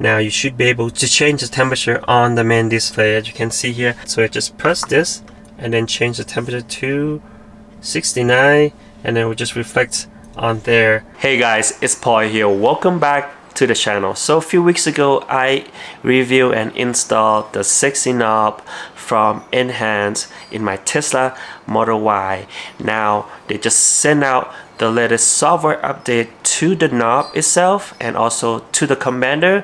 Now you should be able to change the temperature on the main display, as you can see here. So I just press this and then change the temperature to 69, and then it will just reflect on there. Hey guys, it's Paul here. Welcome back to the channel. So a few weeks ago I reviewed and installed the sexy knob from Enhance in my Tesla Model Y. Now they just sent out the latest software update to the knob itself, and also to the commander,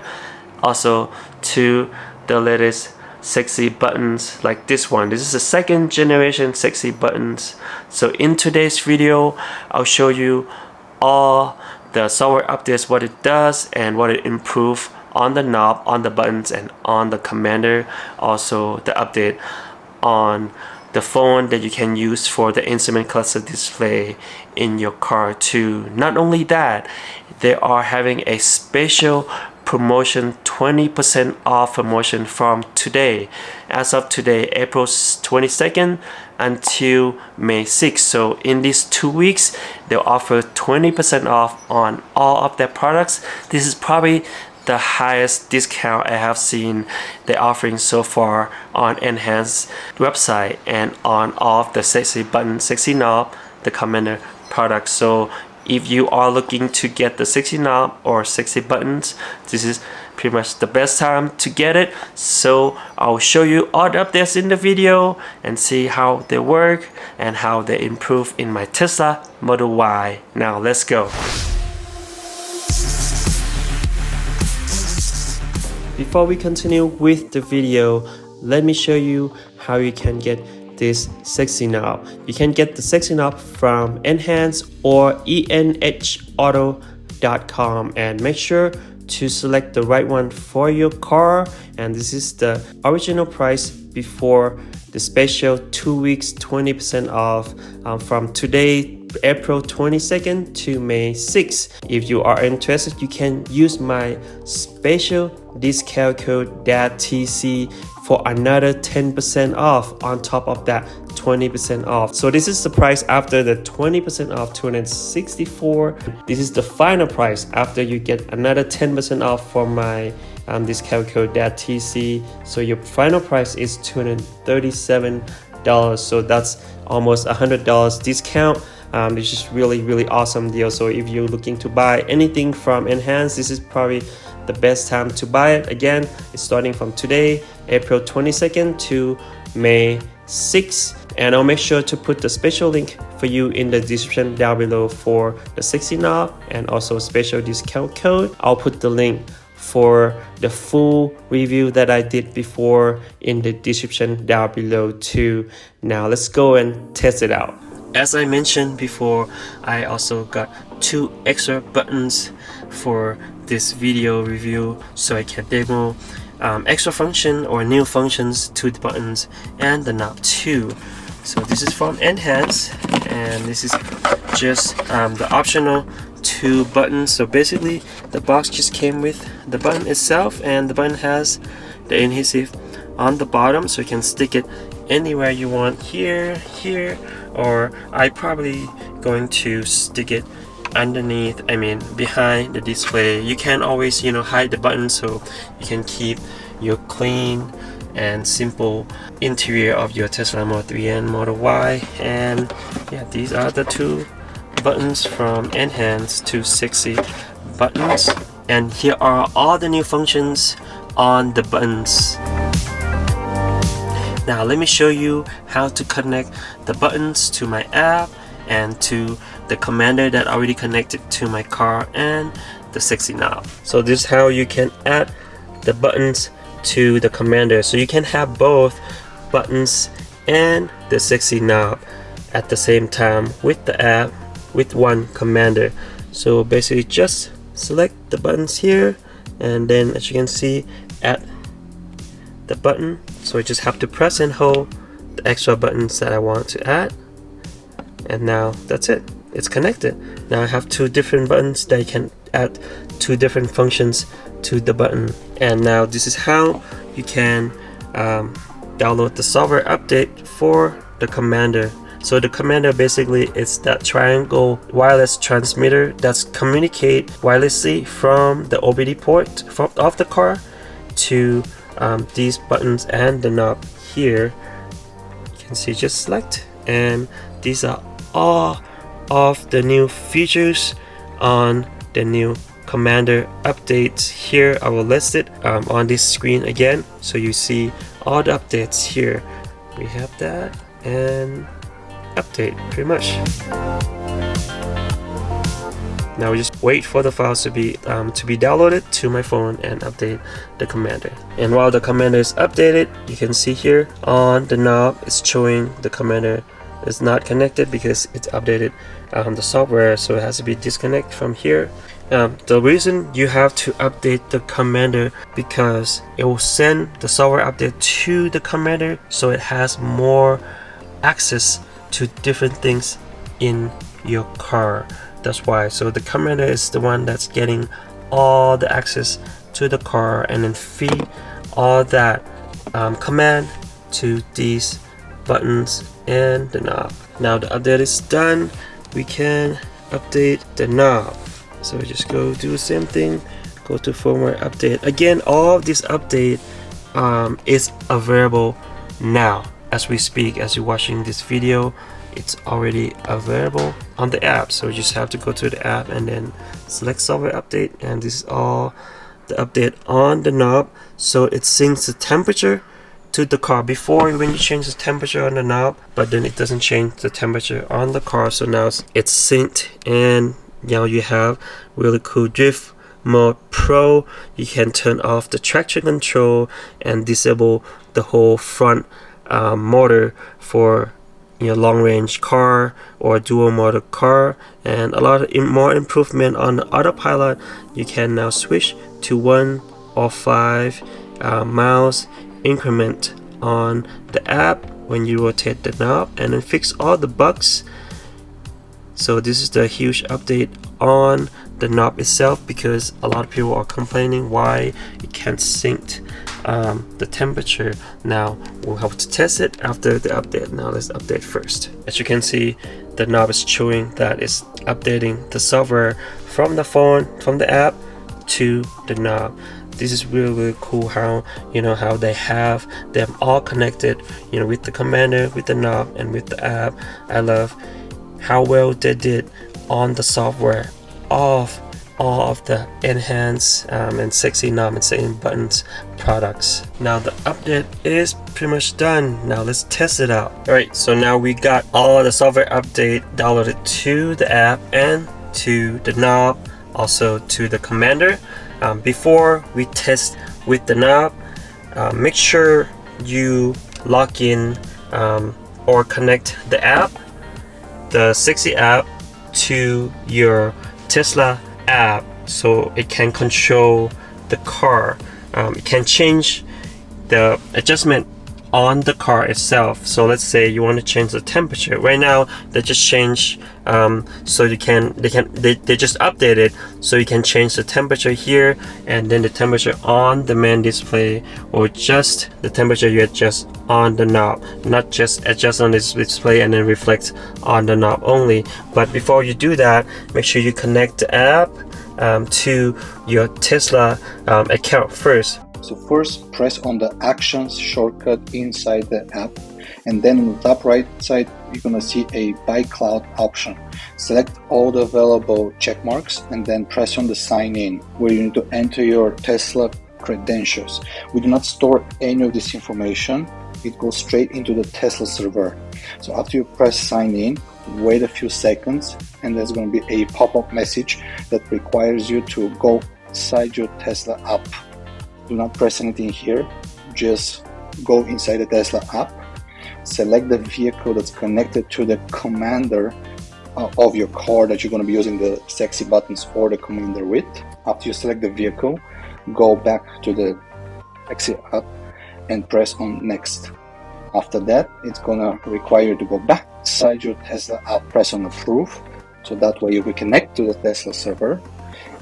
also to the latest sexy buttons like this one. This is the second generation sexy buttons. So in today's video I'll show you all the software updates, what it does and what it improves on the knob, on the buttons, and on the commander. Also the update on the phone that you can use for the instrument cluster display in your car too. Not only that, they are having a special promotion, 20% off promotion from today, as of today, April 22nd until May 6th. So in these 2 weeks they'll offer 20% off on all of their products. This is probably the highest discount I have seen they're offering so far on Enhance website and on all of the sexy button, sexy knob, the commander products. So if you are looking to get the sexy knob or sexy buttons, this is pretty much the best time to get it. So I'll show you all the updates in the video and see how they work and how they improve in my Tesla Model Y. Now let's go. Before we continue with the video, let me show you how you can get this sexy knob. You can get the sexy knob from Enhance or enhauto.com, and make sure to select the right one for your car. And this is the original price before the special 2 weeks 20% off from today, April 22nd to May 6th. If you are interested, you can use my special discount code TC for another 10% off on top of that 20% off. So this is the price after the 20% off, $264. This is the final price after you get another 10% off for my discount code TC. So your final price is $237. So that's almost $100 discount. This is really awesome deal. So if you're looking to buy anything from Enhance, this is probably the best time to buy it. Again, it's starting from today, April 22nd to May 6th. And I'll make sure to put the special link for you in the description down below for the sexy knob and also special discount code. I'll put the link for the full review that I did before in the description down below too. Now let's go and test it out. As I mentioned before, I also got 2 extra buttons for this video review, so I can demo extra function or new functions to the buttons and the knob too. So this is from Enhance, and this is just the optional 2 buttons. So basically the box just came with the button itself, and the button has the adhesive on the bottom, so you can stick it anywhere you want, here, or I probably going to stick it underneath, behind the display. You can always hide the button, so you can keep your clean and simple interior of your Tesla Model 3 and Model Y. And yeah, these are the 2 buttons from Enhance, 2 sexy buttons, and here are all the new functions on the buttons. Now let me show you how to connect the buttons to my app and to the commander that already connected to my car and the sexy knob. So this is how you can add the buttons to the commander. So you can have both buttons and the sexy knob at the same time with the app, with one commander. So basically just select the buttons here, and then as you can see, add the button. So I just have to press and hold the extra buttons that I want to add, and now that's it, it's connected. Now I have 2 different buttons that you can add 2 different functions to the button. And now this is how you can download the software update for the commander. So the commander basically is that triangle wireless transmitter that's communicate wirelessly from the OBD port of the car to these buttons and the knob here. You can see, just select, and these are all of the new features on the new commander updates. Here I will list it on this screen again, so you see all the updates here. We have that and update pretty much. Now we just wait for the files to be downloaded to my phone and update the commander. And while the commander is updated, you can see here on the knob it's showing the commander is not connected because it's updated the software, so it has to be disconnected from here. The reason you have to update the commander because it will send the software update to the commander, so it has more access to different things in your car. That's why. So the commander is the one that's getting all the access to the car and then feed all that command to these buttons and the knob. Now the update is done, we can update the knob. So just go do the same thing, go to firmware update. Again, all of this update is available now as we speak. As you're watching this video, it's already available on the app. So you just have to go to the app and then select software update, and this is all the update on the knob. So it syncs the temperature to the car. Before, when you change the temperature on the knob, but then it doesn't change the temperature on the car. So now it's synced, and now you have really cool drift mode pro. You can turn off the traction control and disable the whole front motor for long range car or dual motor car, and a lot of more improvement on the autopilot. You can now switch to 1 or 5 miles increment on the app when you rotate the knob, and then fix all the bugs. So this is the huge update on the knob itself, because a lot of people are complaining why it can't sync the temperature. Now we'll have to test it after the update. Now let's update first. As you can see, the knob is showing that it's updating the software from the phone, from the app to the knob. This is really cool how how they have them all connected, with the commander, with the knob, and with the app. I love how well they did on the software of all of the enhanced and sexy knob and sexy buttons products. Now the update is pretty much done. Now let's test it out. Alright, so now we got all of the software update downloaded to the app and to the knob, also to the commander. Before we test with the knob, make sure you log in or connect the app, the Sexy app, to your Tesla app, so it can control the car. It can change the adjustment on the car itself. So let's say you want to change the temperature. Right now they just change, so they just update it, so you can change the temperature here, and then the temperature on the main display, or just the temperature you adjust on the knob, not just adjust on this display and then reflect on the knob only. But before you do that, make sure you connect the app to your Tesla account first. So first, press on the Actions shortcut inside the app, and then on the top right side you're gonna see a Buy Cloud option. Select all the available check marks and then press on the Sign In, where you need to enter your Tesla credentials. We do not store any of this information. It goes straight into the Tesla server. So after you press Sign In, wait a few seconds, and there's going to be a pop-up message that requires you to go inside your Tesla app. Do not press anything here, just go inside the Tesla app, select the vehicle that's connected to the commander of your car that you're going to be using the sexy buttons or the commander with. After you select the vehicle, go back to the Sexy app and press on Next. After that, it's going to require you to go back inside your Tesla app, press on Approve, so that way you can connect to the Tesla server,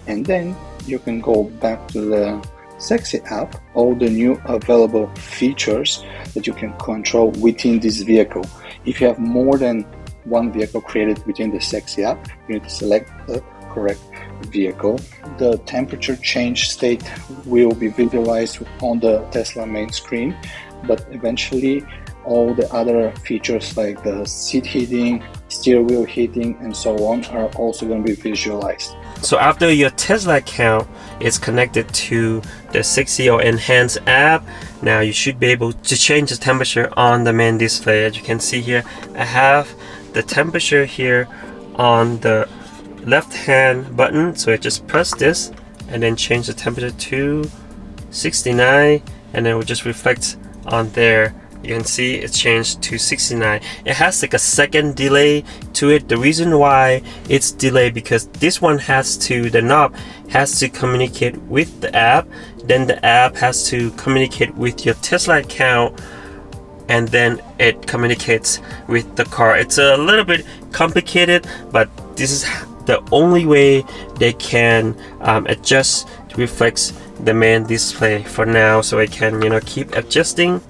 and then you can go back to the Sexy app, all the new available features that you can control within this vehicle. If you have more than one vehicle created within the S3XY app, you need to select the correct vehicle. The temperature change state will be visualized on the Tesla main screen, but eventually all the other features like the seat heating, steering wheel heating, and so on are also going to be visualized. So after your Tesla account is connected to the S3XY or Enhance app, now you should be able to change the temperature on the main display. As you can see here, I have the temperature here on the left hand button, so I just press this and then change the temperature to 69, and then it will just reflect on there. You can see it changed to 69. It has like a second delay to it. The reason why it's delayed because this one the knob has to communicate with the app, then the app has to communicate with your Tesla account, and then it communicates with the car. It's a little bit complicated, but this is the only way they can adjust to reflect the main display for now. So I can keep adjusting.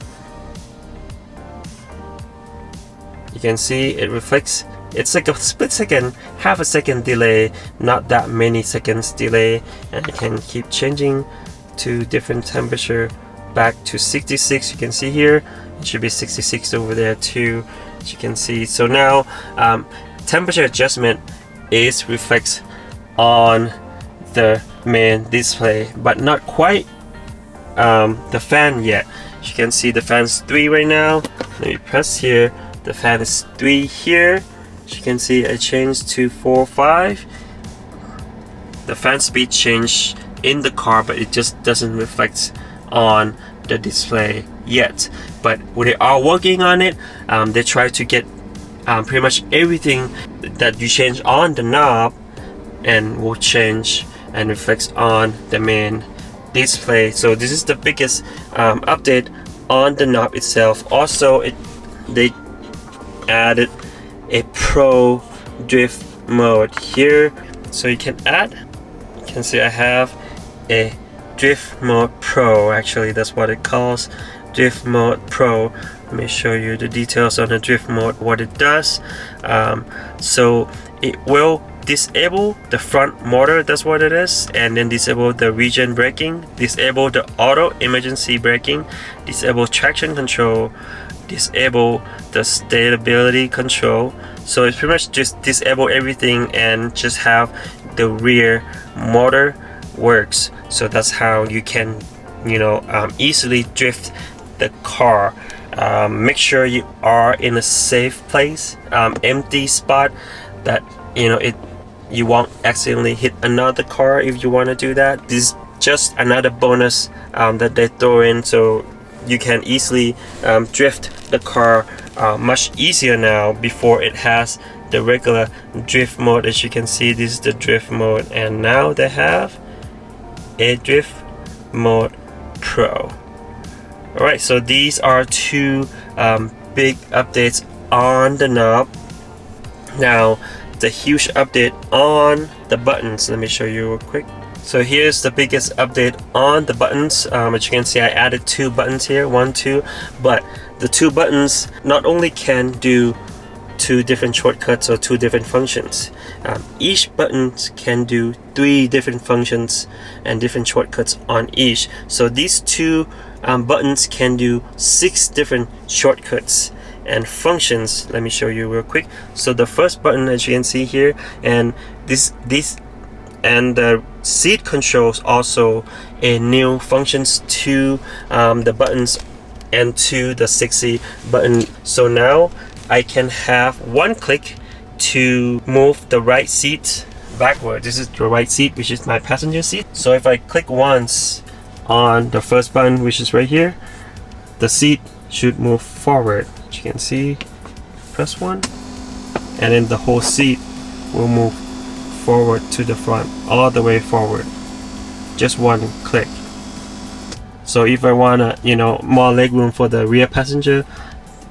You can see it reflects. It's like a split second, half a second delay, not that many seconds delay, and you can keep changing to different temperature back to 66. You can see here it should be 66 over there too, as you can see. So now temperature adjustment is reflects on the main display, but not quite the fan yet. As you can see, the fan's 3 right now. Let me press here. The fan is 3 here. As you can see, I changed to 4, 5. The fan speed changed in the car, but it just doesn't reflect on the display yet. But when they are working on it, they try to get pretty much everything that you change on the knob and will change and reflects on the main display. So this is the biggest update on the knob itself. Also, they added a Pro drift mode here, so you can add. You can see I have a drift mode Pro. Actually, that's what it calls, drift mode Pro. Let me show you the details on the drift mode, what it does. So it will disable the front motor, that's what it is, and then disable the regen braking, disable the auto emergency braking, disable traction control, disable the stability control. So it's pretty much just disable everything and just have the rear motor works. So that's how you can easily drift the car. Make sure you are in a safe place, empty spot that you won't accidentally hit another car if you want to do that. This is just another bonus that they throw in, so you can easily drift the car much easier now. Before it has the regular drift mode. As you can see, this is the drift mode, and now they have a drift mode Pro. Alright, so these are two big updates on the knob. Now the huge update on the buttons, let me show you real quick. So here's the biggest update on the buttons. As you can see, I added 2 buttons here, 1, 2, but the 2 buttons not only can do 2 different shortcuts or 2 different functions. Each button can do 3 different functions and different shortcuts on each. So these 2 buttons can do 6 different shortcuts and functions. Let me show you real quick. So the first button, as you can see here, and this and the seat controls also a new functions to the buttons and to the S3XY button. So now I can have one click to move the right seat backward. This is the right seat, which is my passenger seat. So if I click once on the first button, which is right here, the seat should move forward. As you can see, press 1, and then the whole seat will move forward to the front, all the way forward. Just one click. So if I wanna, more legroom for the rear passenger,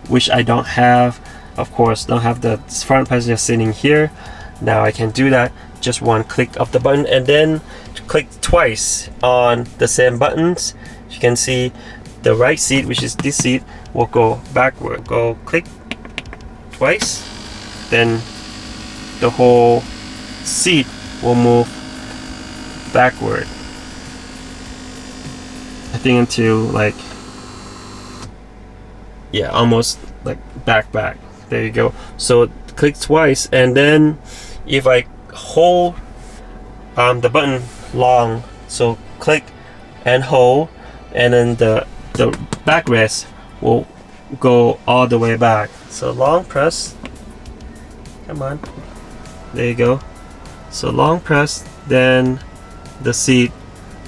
which I don't have, of course, don't have the front passenger sitting here. Now I can do that. Just one click of the button, and then click twice on the same buttons. You can see the right seat, which is this seat, will go backward. Go click, twice, then the whole seat will move backward. I think until like, yeah, almost like back. There you go. So click twice, and then if I hold the button long, so click and hold, and then the backrest will go all the way back. So long press, come on, there you go. So long press, then the seat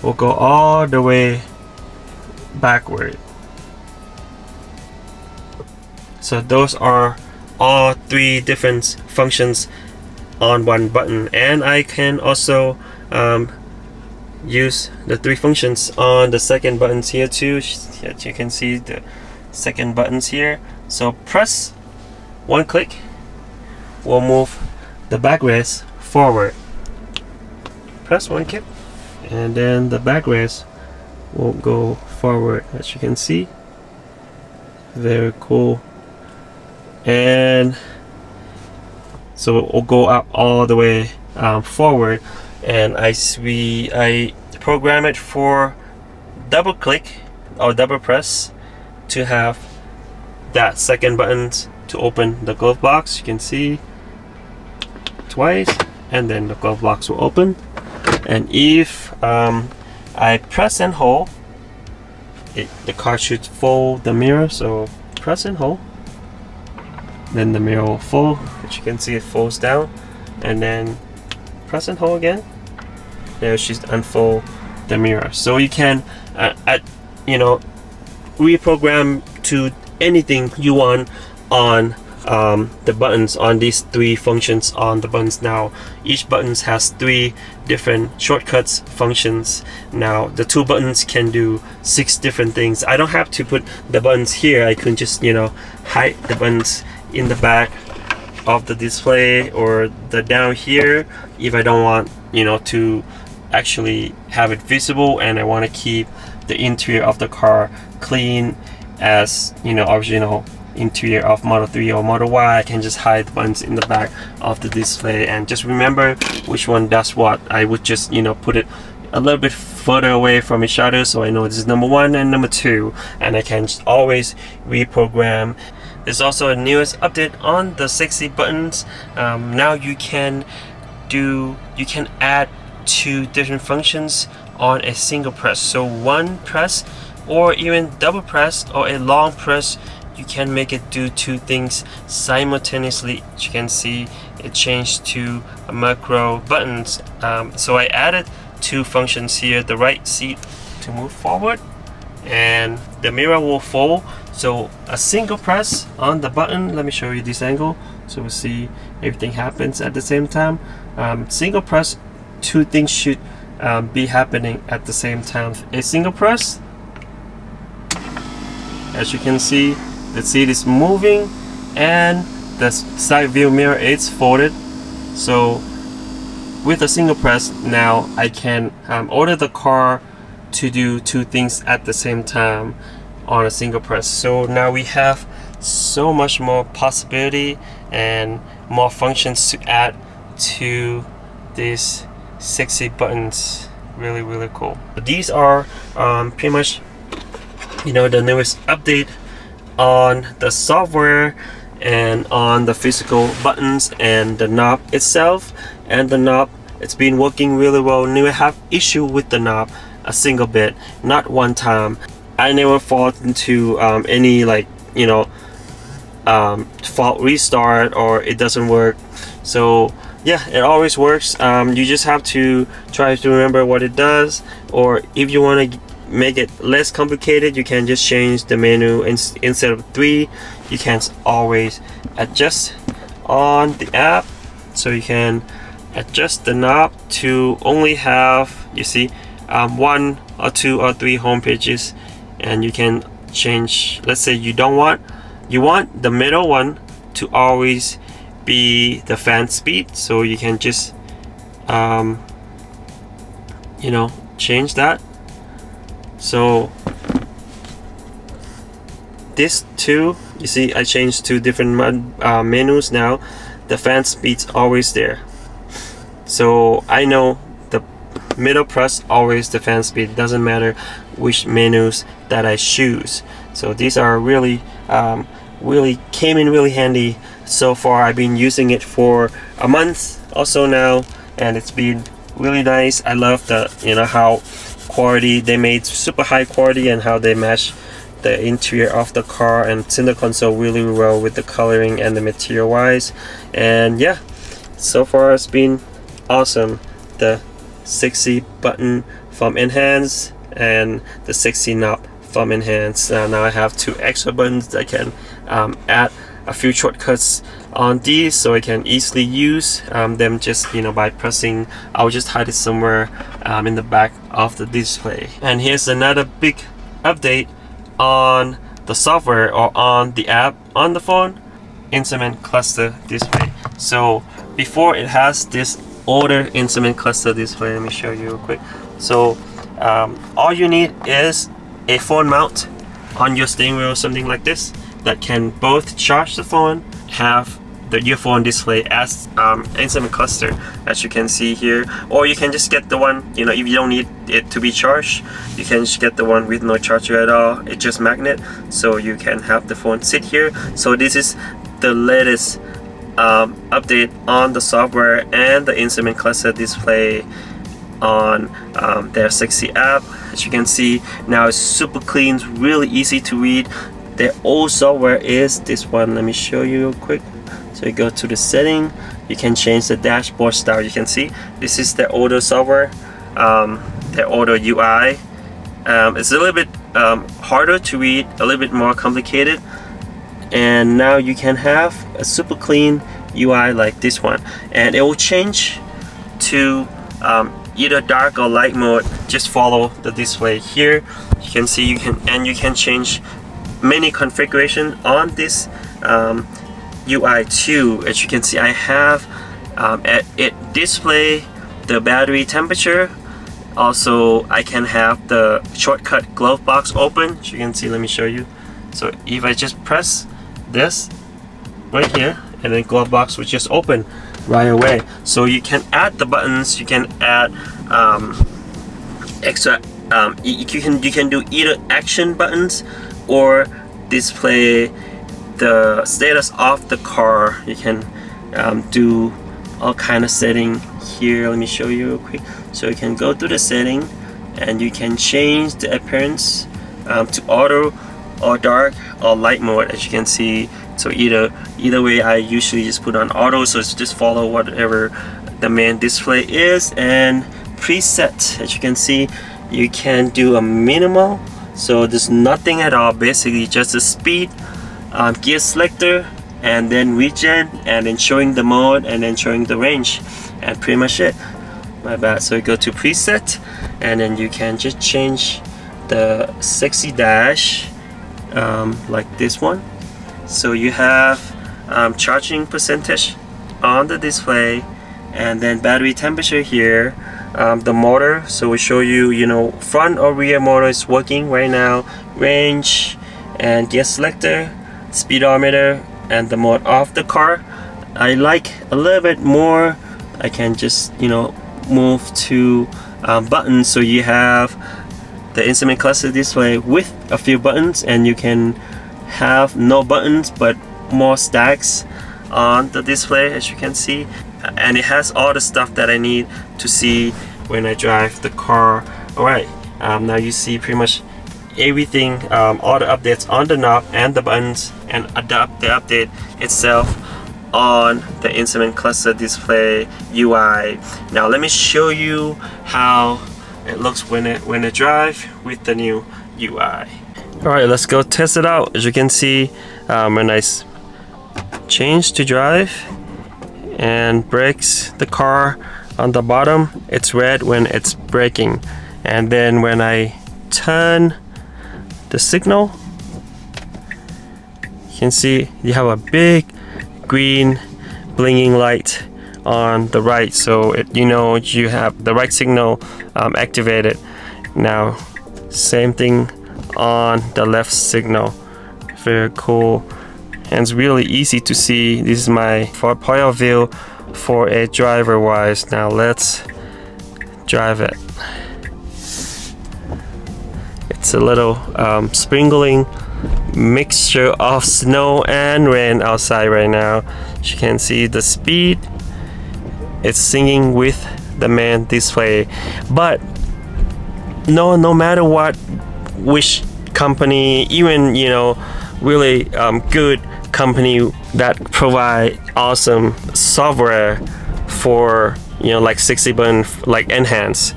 will go all the way backward. So those are all 3 different functions on one button, and I can also use the 3 functions on the second buttons here too. As you can see the second buttons here. So press 1 click will move the backrest forward. Press 1 click, and then the backrest will go forward, as you can see. Very cool. And so it will go up all the way forward, and I program it for double click or double press to have that second button to open the glove box. You can see twice, and then the glove box will open. And if I press and hold, the car should fold the mirror. So press and hold, then the mirror will fold. As you can see, it folds down, and then press and hold again. There, she's unfold the mirror. So you can reprogram to anything you want on the buttons, on these 3 functions on the buttons. Now each buttons has 3 different shortcuts functions. Now the 2 buttons can do 6 different things. I don't have to put the buttons here. I can just hide the buttons in the back of the display or the down here if I don't want to actually have it visible, and I want to keep the interior of the car clean as original interior of Model 3 or Model Y. I can just hide the buttons in the back of the display and just remember which one does what. I would just put it a little bit further away from each other, so I know this is number 1 and number 2, and I can just always reprogram. There's also a newest update on the sexy buttons. Now you can add 2 different functions on a single press. So 1 press, or even double press, or a long press, you can make it do 2 things simultaneously. As you can see, it changed to macro buttons. So I added 2 functions here: the right seat to move forward, and the mirror will fold. So a single press on the button, let me show you this angle so we'll see everything happens at the same time. Single press, 2 things should be happening at the same time. A single press, as you can see, the seat is moving and the side view mirror is folded. So with a single press, now I can order the car to do 2 things at the same time on a single press. So now we have so much more possibility and more functions to add to these sexy buttons. Really cool. These are pretty much the newest update on the software and on the physical buttons and the knob itself. And the knob, it's been working really well. Never have issue with the knob a single bit, not one time. I never fall into any fault restart or it doesn't work. So yeah, it always works. You just have to try to remember what it does, or if you want to make it less complicated, you can just change the menu. Instead of 3, you can always adjust on the app. So you can adjust the knob to only have, you see, 1 or 2 or 3 home pages, and you can change. Let's say you want the middle one to always be the fan speed, so you can just change that. So this too, you see I changed to different menus now. The fan speed's always there, so I know the middle press always the fan speed, doesn't matter which menus that I choose. So these are really really came in really handy so far. I've been using it for a month also now, and it's been really nice. I love the, you know, how quality they made, super high quality, and how they match the interior of the car and center console really well with the coloring and the material wise. And yeah, so far it's been awesome. The 60 button from Enhance and the 60 knob from Enhance. Now I have 2 extra buttons that can add a few shortcuts on these, so I can easily use them just, you know, by pressing. I'll just hide it somewhere in the back of the display. And here's another big update on the software or on the app on the phone: instrument cluster display. So before, it has this older instrument cluster display. Let me show you real quick. So all you need is a phone mount on your steering wheel, something like this, that can both charge the phone, have your phone display as instrument cluster, as you can see here. Or you can just get the one, you know, if you don't need it to be charged, you can just get the one with no charger at all. It's just magnet, so you can have the phone sit here. So this is the latest update on the software and the instrument cluster display on their S3XY app. As you can see now, it's super clean, really easy to read. Their old software is this one. Let me show you real quick. So you go to the setting, you can change the dashboard style. You can see this is the older software, their older UI. It's a little bit harder to read, a little bit more complicated. And now you can have a super clean UI like this one, and it will change to either dark or light mode. Just follow the display here. You can see you can change many configuration on this UI too. As you can see, I have it display the battery temperature. Also, I can have the shortcut glove box open. As you can see, let me show you. So if I just press this right here, and then glove box will just open right away. So you can add the buttons, you can add extra you can do either action buttons or display the status of the car. You can do all kind of setting here. Let me show you real quick. So you can go to the setting and you can change the appearance to auto or dark or light mode, as you can see. So either way, I usually just put on auto, so it's just follow whatever the main display is. And preset, as you can see, you can do a minimal, so there's nothing at all, basically just a speed, gear selector, and then regen, and then showing the mode, and then showing the range, and pretty much it. My bad. So you go to preset, and then you can just change the sexy dash like this one. So you have charging percentage on the display, and then battery temperature here, the motor. So we show you, you know, front or rear motor is working right now, range, and gear selector, speedometer, and the mode of the car. I like a little bit more. I can just, you know, move to buttons. So you have the instrument cluster display with a few buttons, and you can have no buttons but more stacks on the display, as you can see. And it has all the stuff that I need to see when I drive the car. Alright, now you see pretty much everything, all the updates on the knob and the buttons, and the update itself on the instrument cluster display UI. Now let me show you how it looks when I drive with the new UI. Alright, let's go test it out. As you can see, when I change to drive and brakes the car on the bottom, it's red when it's braking, and then when I turn the signal, you can see you have a big green blinking light on the right, so you know you have the right signal activated. Now same thing on the left signal. very cool, and it's really easy to see. This is my point of view for a driver wise. Now let's drive it. It's a little sprinkling mixture of snow and rain outside right now. As you can see the speed, it's singing with the main display. But no matter what, which company, even really good company that provide awesome software for like 60 button, like enhance,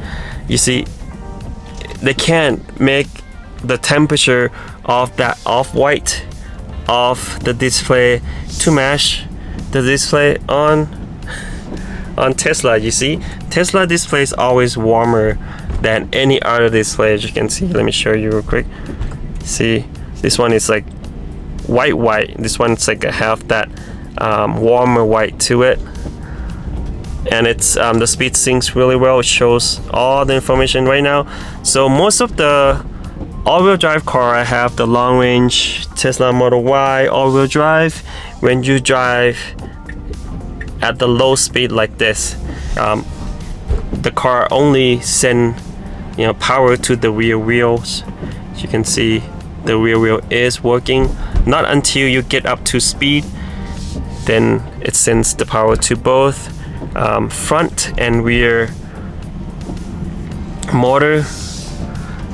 you see they can't make the temperature of that off-white of the display to match the display on Tesla. You see, Tesla display is always warmer than any other display. As you can see, let me show you real quick. See, this one is like white. This one's like a half that warmer white to it, and it's the speed syncs really well. It shows all the information right now. So most of the all-wheel drive car, I have the long range Tesla Model Y all-wheel drive. When you drive at the low speed like this, the car only send power to the rear wheels. As you can see, the rear wheel is working. Not until you get up to speed, then it sends the power to both front and rear motor.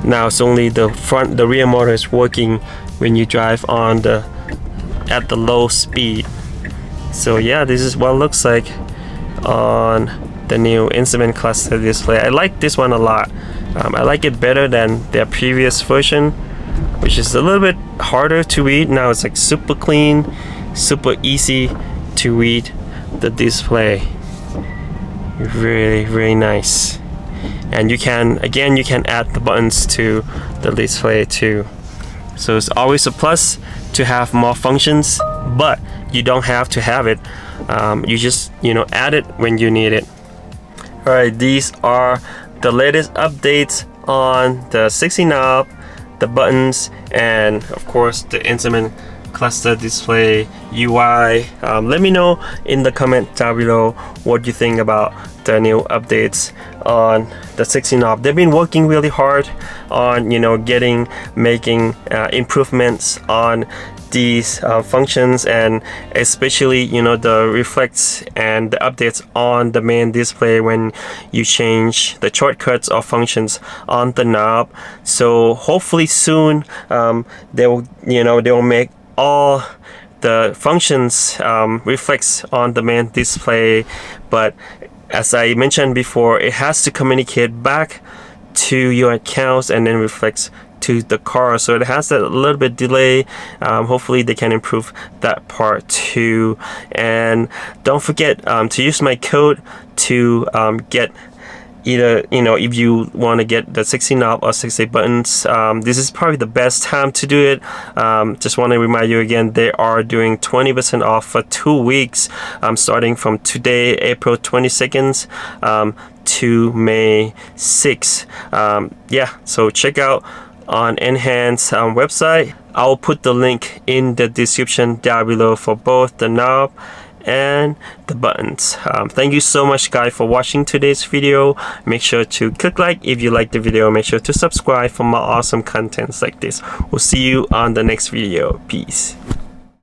Now it's only the rear motor is working when you drive at the low speed. So yeah, this is what it looks like on the new instrument cluster display. I like this one a lot. I like it better than their previous version, which is a little bit harder to read. Now it's like super clean, super easy to read the display. Really nice. And you can add the buttons to the display too. So it's always a plus to have more functions, but you don't have to have it. You just add it when you need it. Alright, these are the latest updates on the 60 knob, the buttons, and of course the instrument cluster display UI. Let me know in the comment down below what you think about the new updates on the 60 knob. They've been working really hard on making improvements on these functions, and especially the reflects and the updates on the main display when you change the shortcuts or functions on the knob. So hopefully soon they will make all the functions reflects on the main display. But as I mentioned before, it has to communicate back to your accounts and then reflects to the car, so it has a little bit delay. Hopefully they can improve that part too. And don't forget to use my code to get either if you want to get the 60 knob or 60 buttons. This is probably the best time to do it. Just want to remind you again, they are doing 20% off for 2 weeks, starting from today, April 22nd to May 6th. Yeah, so check out on Enhance website. I'll put the link in the description down below for both the knob and the buttons. Thank you so much guys for watching today's video. Make sure to click like if you like the video. Make sure to subscribe for more awesome contents like this. We'll see you on the next video. Peace.